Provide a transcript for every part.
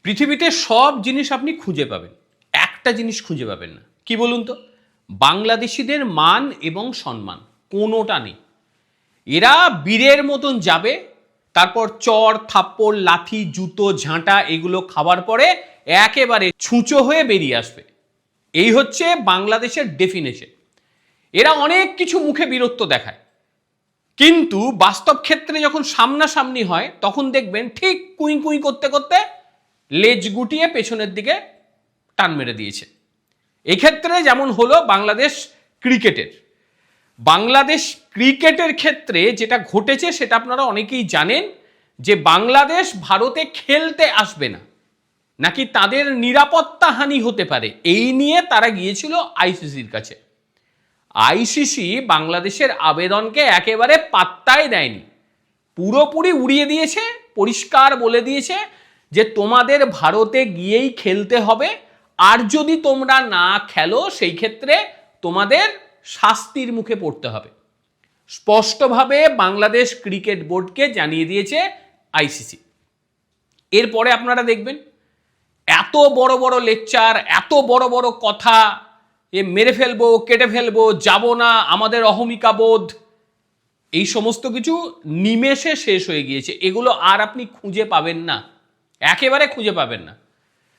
পৃথিবীতে সব জিনিস আপনি খুঁজে পাবেন, একটা জিনিস খুঁজে পাবেন না। কি বলুন তো? বাংলাদেশিদের মান এবং সম্মান কোনোটা নেই। এরা বীরের মতন যাবে, তারপর চর থাপ্পড় লাথি জুতো ঝাঁটা এগুলো খাবার পরে একেবারে ছুঁচো হয়ে বেরিয়ে আসবে। এই হচ্ছে বাংলাদেশের ডেফিনেশন। এরা অনেক কিছু মুখে বীরত্ব দেখায়, কিন্তু বাস্তব ক্ষেত্রে যখন সামনাসামনি হয় তখন দেখবেন ঠিক কুই কুই করতে করতে লেজ গুটিয়ে পেছনের দিকে টান মেরে দিয়েছে। এক্ষেত্রে যেমন হলো বাংলাদেশ ক্রিকেটের। বাংলাদেশ ক্রিকেটের ক্ষেত্রে যেটা ঘটেছে সেটা আপনারা অনেকেই জানেন, যে বাংলাদেশ ভারতে খেলতে আসবে না, নাকি তাদের নিরাপত্তা হানি হতে পারে, এই নিয়ে তারা গিয়েছিল আইসিসির কাছে। আইসিসি বাংলাদেশের আবেদনকে একেবারে পাত্তাই দেয়নি, পুরোপুরি উড়িয়ে দিয়েছে, পরিষ্কার বলে দিয়েছে যে তোমাদের ভারতে গিয়েই খেলতে হবে, আর যদি তোমরা না খেলো সেই ক্ষেত্রে তোমাদের শাস্তির মুখে পড়তে হবে। স্পষ্টভাবে বাংলাদেশ ক্রিকেট বোর্ডকে জানিয়ে দিয়েছে আইসিসি। এরপরে আপনারা দেখবেন এত বড় বড় লেকচার, এত বড় বড় কথা, এ মেরে ফেলবো, কেটে ফেলবো, যাব না, আমাদের অহমিকা বোধ, এই সমস্ত কিছু নিমেষে শেষ হয়ে গিয়েছে। এগুলো আর আপনি খুঁজে পাবেন না, একেবারে খুঁজে পাবেন না।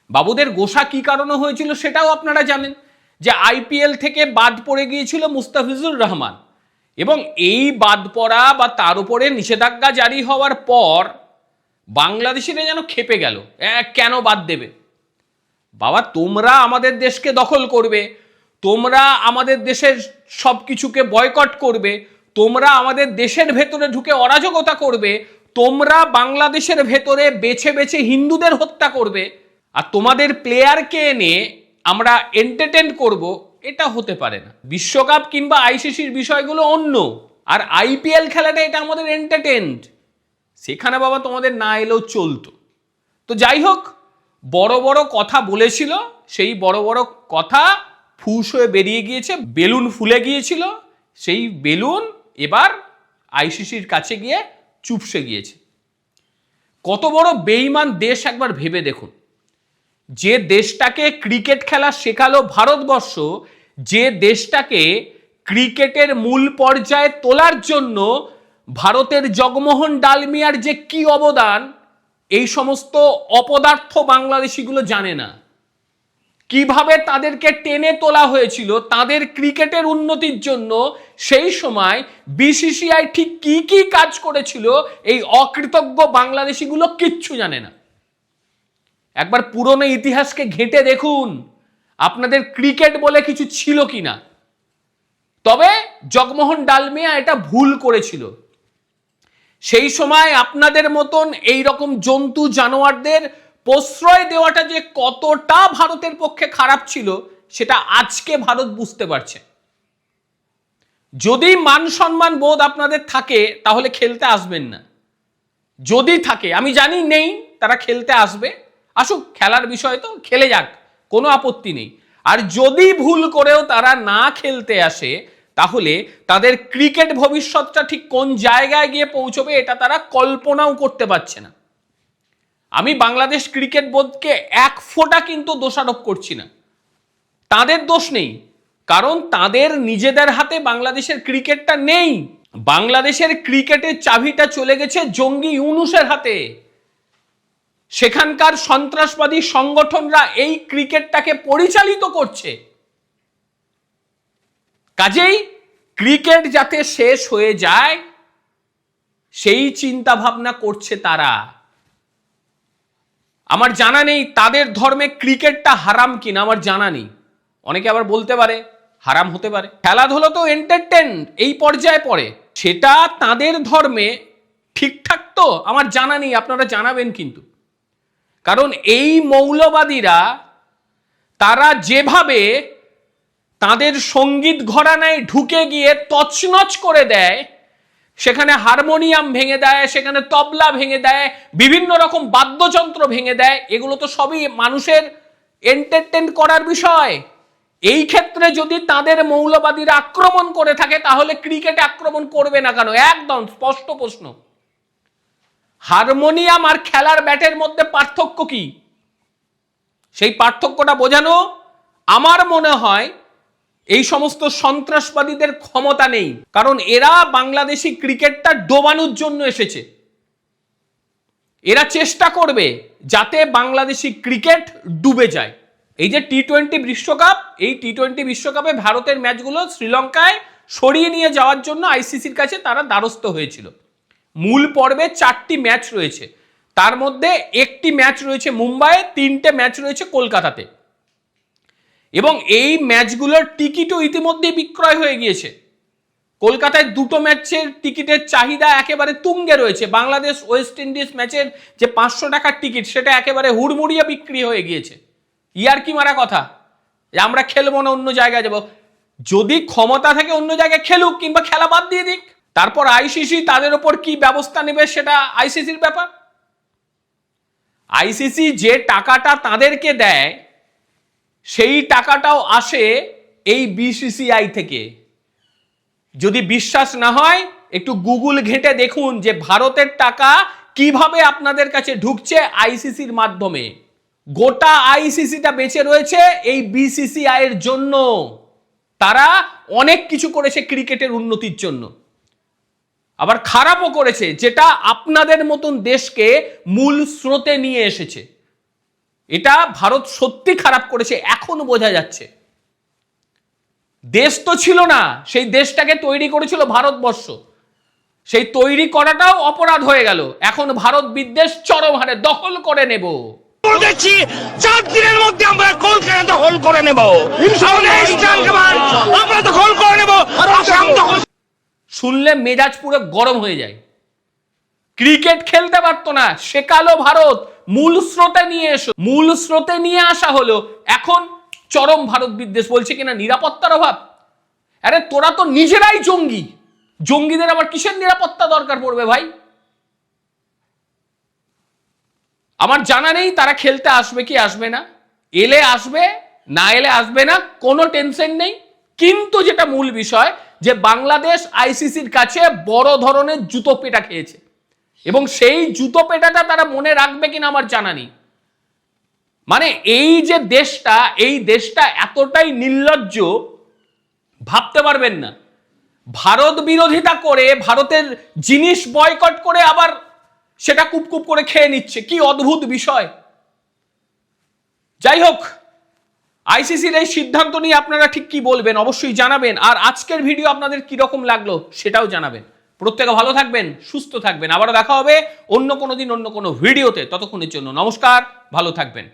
বাবুদের গোসা কি কারণে হয়েছিল সেটাও আপনারা জানেন, যে আইপিএল থেকে বাদ পড়ে গিয়েছিল মুস্তাফিজুর রহমান, এবং এই বাদ পড়া বা তার উপরে নিষেধাজ্ঞা জারি হওয়ার পর বাংলাদেশিরা যেন খেপে গেল, কেন বাদ দেবে? বাবা, তোমরা আমাদের দেশকে দখল করবে, তোমরা আমাদের দেশের সব কিছুকে বয়কট করবে, তোমরা আমাদের দেশের ভেতরে ঢুকে অরাজকতা করবে, তোমরা বাংলাদেশের ভেতরে বেছে বেছে হিন্দুদের হত্যা করবে, আর তোমাদের প্লেয়ারকে এনে আমরা এন্টারটেন করব, এটা হতে পারে না। বিশ্বকাপ কিংবা আইসিসির বিষয়গুলো অন্য, আর আইপিএল খেলাটা এটা আমাদের এন্টারটেনড, সেখানে বাবা তোমাদের না এলেও চলতো। তো যাই হোক, বড় বড় কথা বলেছিল, সেই বড় বড় কথা ফুস হয়ে বেরিয়ে গিয়েছে, বেলুন ফুলে গিয়েছিল, সেই বেলুন এবার আইসিসির কাছে গিয়ে চুপসে গিয়েছে। কত বড় বেঈমান দেশ একবার ভেবে দেখুন। যে দেশটাকে ক্রিকেট খেলা শেখালো ভারতবর্ষ, যে দেশটাকে ক্রিকেটের মূল পর্যায়ে তোলার জন্য ভারতের জগমোহন ডালমিয়ার যে কি অবদান, এই সমস্ত অপদার্থ বাংলাদেশিগুলো জানে না। কিভাবে তাদেরকে টেনে তোলা হয়েছিল তাদের ক্রিকেটের উন্নতির জন্য, সেই সময় বিসিসিআই ঠিক কি কি কাজ করেছিল, এই অকৃতজ্ঞ বাংলাদেশিগুলো কিচ্ছু জানে না। একবার পুরনো ইতিহাসকে ঘেঁটে দেখুন, আপনাদের ক্রিকেট বলে কিছু ছিল কিনা। তবে জগমোহন ডালমিয়া এটা ভুল করেছিল। সেই সময় আপনাদের মতন এই রকম জন্তু জানোয়ারদের প্রশ্রয় দেওয়াটা যে কতটা ভারতের পক্ষে খারাপ ছিল, সেটা আজকে ভারত বুঝতে পারছে। যদি মান সম্মান বোধ আপনাদের থাকে তাহলে খেলতে আসবেন না। যদি থাকে, আমি জানি নেই, তারা খেলতে আসবে, আসুক, খেলার বিষয় তো, খেলে যাক, কোনো আপত্তি নেই। আর যদি ভুল করেও তারা না খেলতে আসে, তাহলে তাদের ক্রিকেট ভবিষ্যৎটা ঠিক কোন জায়গায় গিয়ে পৌঁছবে এটা তারা কল্পনাও করতে পারছে না। আমি বাংলাদেশ ক্রিকেট বোর্ডকে এক ফোঁটা কিন্তু দোষারোপ করছি না, তাদের দোষ নেই, কারণ তাদের নিজেদের হাতে বাংলাদেশের ক্রিকেটটা নেই। বাংলাদেশের ক্রিকেটের চাবিটা চলে গেছে জঙ্গি ইউনূসের হাতে। সেখানকার সন্ত্রাসবাদী সংগঠনরা এই ক্রিকেটটাকে পরিচালিত করছে। কাজেই ক্রিকেট যাতে শেষ হয়ে যায় সেই চিন্তা ভাবনা করছে তারা। আমার জানা নেই তাদের ধর্মে ক্রিকেটটা হারাম কিনা, আমার জানা নেই। অনেকে আবার বলতে পারে হারাম হতে পারে, খেলাধুলো তো এন্টারটেন এই পর্যায়ে পড়ে, সেটা তাদের ধর্মে ঠিকঠাক তো আমার জানা নেই, আপনারা জানাবেন কিন্তু। কারণ এই মৌলবাদীরা তারা যেভাবে তাদের সঙ্গীত ঘরানায় ঢুকে গিয়ে তছনছ করে দেয়, সেখানে হারমোনিয়াম ভেঙে দেয়, সেখানে তবলা ভেঙে দেয়, বিভিন্ন রকম বাদ্যযন্ত্র ভেঙে দেয়, এগুলো তো সবই মানুষের এন্টারটেন করার বিষয়। এই ক্ষেত্রে যদি তাদের মৌলবাদীরা আক্রমণ করে থাকে, তাহলে ক্রিকেটে আক্রমণ করবে না কেন? একদম স্পষ্ট প্রশ্ন। হারমোনিয়াম আর খেলার ব্যাটের মধ্যে পার্থক্য কি? সেই পার্থক্যটা বোঝানো আমার মনে হয় এই সমস্ত সন্ত্রাসবাদীদের ক্ষমতা নেই, কারণ এরা বাংলাদেশি ক্রিকেটটা ডোবানোর জন্য এসেছে। এরা চেষ্টা করবে যাতে বাংলাদেশি ক্রিকেট ডুবে যায়। এই যে টি-20 বিশ্বকাপ, এই টি-20 বিশ্বকাপে ভারতের ম্যাচগুলো শ্রীলঙ্কায় সরিয়ে নিয়ে যাওয়ার জন্য আইসিসির কাছে তারা দ্বারস্থ হয়েছিল। মূল পর্বে 4টি ম্যাচ রয়েছে, তার মধ্যে একটি ম্যাচ রয়েছে মুম্বাইয়ে, 3টে ম্যাচ রয়েছে কলকাতাতে, এবং এই ম্যাচগুলোর টিকিটও ইতিমধ্যেই বিক্রয় হয়ে গিয়েছে। কলকাতায় 2টো ম্যাচের টিকিটের চাহিদা একেবারে তুঙ্গে রয়েছে। বাংলাদেশ ওয়েস্ট ইন্ডিজ ম্যাচের যে 500 টাকার টিকিট, সেটা একেবারে হুড়মুড়িয়ে বিক্রি হয়ে গিয়েছে। ইয়ার কি মারা কথা যে আমরা খেলবো না, অন্য জায়গায় যাব। যদি ক্ষমতা থাকে অন্য জায়গায় খেলুক, কিংবা খেলা বাদ দিয়ে দিক। তারপর আইসিসি তাদের ওপর কি ব্যবস্থা নেবে সেটা আইসিসির ব্যাপার। আইসিসি যে টাকাটা তাদেরকে দেয়, সেই টাকাটাও আসে এই বিসিসিআই থেকে। যদি বিশ্বাস না হয় একটু গুগল ঘেঁটে দেখুন যে ভারতের টাকা কিভাবে আপনাদের কাছে ঢুকছে আইসিসির মাধ্যমে। গোটা আইসিসিটা বেঁচে রয়েছে এই বিসিসিআই এর জন্য। তারা অনেক কিছু করেছে ক্রিকেটের উন্নতির জন্য, আবার খারাপও করেছে, যেটা আপনাদের মতন দেশকে মূল স্রোতে নিয়ে এসেছে। এটা ভারত সত্যি খারাপ করেছে, এখন বোঝা যাচ্ছে। দেশ তো ছিল না, সেই দেশটাকে তৈরি করেছিল ভারতবর্ষ। সেই তৈরি করাটাও অপরাধ হয়ে গেল। এখন ভারত বিদ্বেষ চরম হারে দখল করে নেব। 4 দিনের মধ্যে আমরা কলকাতা দখল করে নেব। আমরা দখল করে নেব। শুনলে মেজাজ পুরো গরম হয়ে যায়। ক্রিকেট খেলতে পারতো না, শেখালো ভারত, মূল স্রোতে নিয়ে এসো। মূল স্রোতে নিয়ে আসা হলো, এখন চরম ভারত বিদ্বেষ। বলছে কিনা নিরাপত্তার অভাব। আরে তোরা তো নিজেরাই জঙ্গি, জঙ্গিদের আবার কিসের নিরাপত্তা দরকার পড়বে ভাই? আমার জানা নেই তারা খেলতে আসবে কি আসবে না। এলে আসবে, না এলে আসবে না, কোনো টেনশন নেই। কিন্তু যেটা মূল বিষয়, যে বাংলাদেশ আইসিসির কাছে বড় ধরনের জুতো পেটা খেয়েছে, এবং সেই জুতো পেটাটা তারা মনে রাখবে কিনা আমার জানা নেই। মানে এই যে দেশটা, এই দেশটা এতটাই নির্লজ্জ ভাবতে পারবেন না। ভারত বিরোধিতা করে, ভারতের জিনিস বয়কট করে, আবার সেটা কুপকুপ করে খেয়ে নিচ্ছে। কি অদ্ভুত বিষয়। যাই হোক, আইসিসির এই সিদ্ধান্ত নিয়ে আপনারা ঠিক কি বলবেন অবশ্যই জানাবেন। আর আজকের ভিডিও আপনাদের কিরকম লাগলো সেটাও জানাবেন। প্রত্যেকে ভালো থাকবেন, সুস্থ থাকবেন। আবারও দেখা হবে অন্য কোনো দিন অন্য কোনো ভিডিওতে। ততক্ষণের জন্য নমস্কার, ভালো থাকবেন।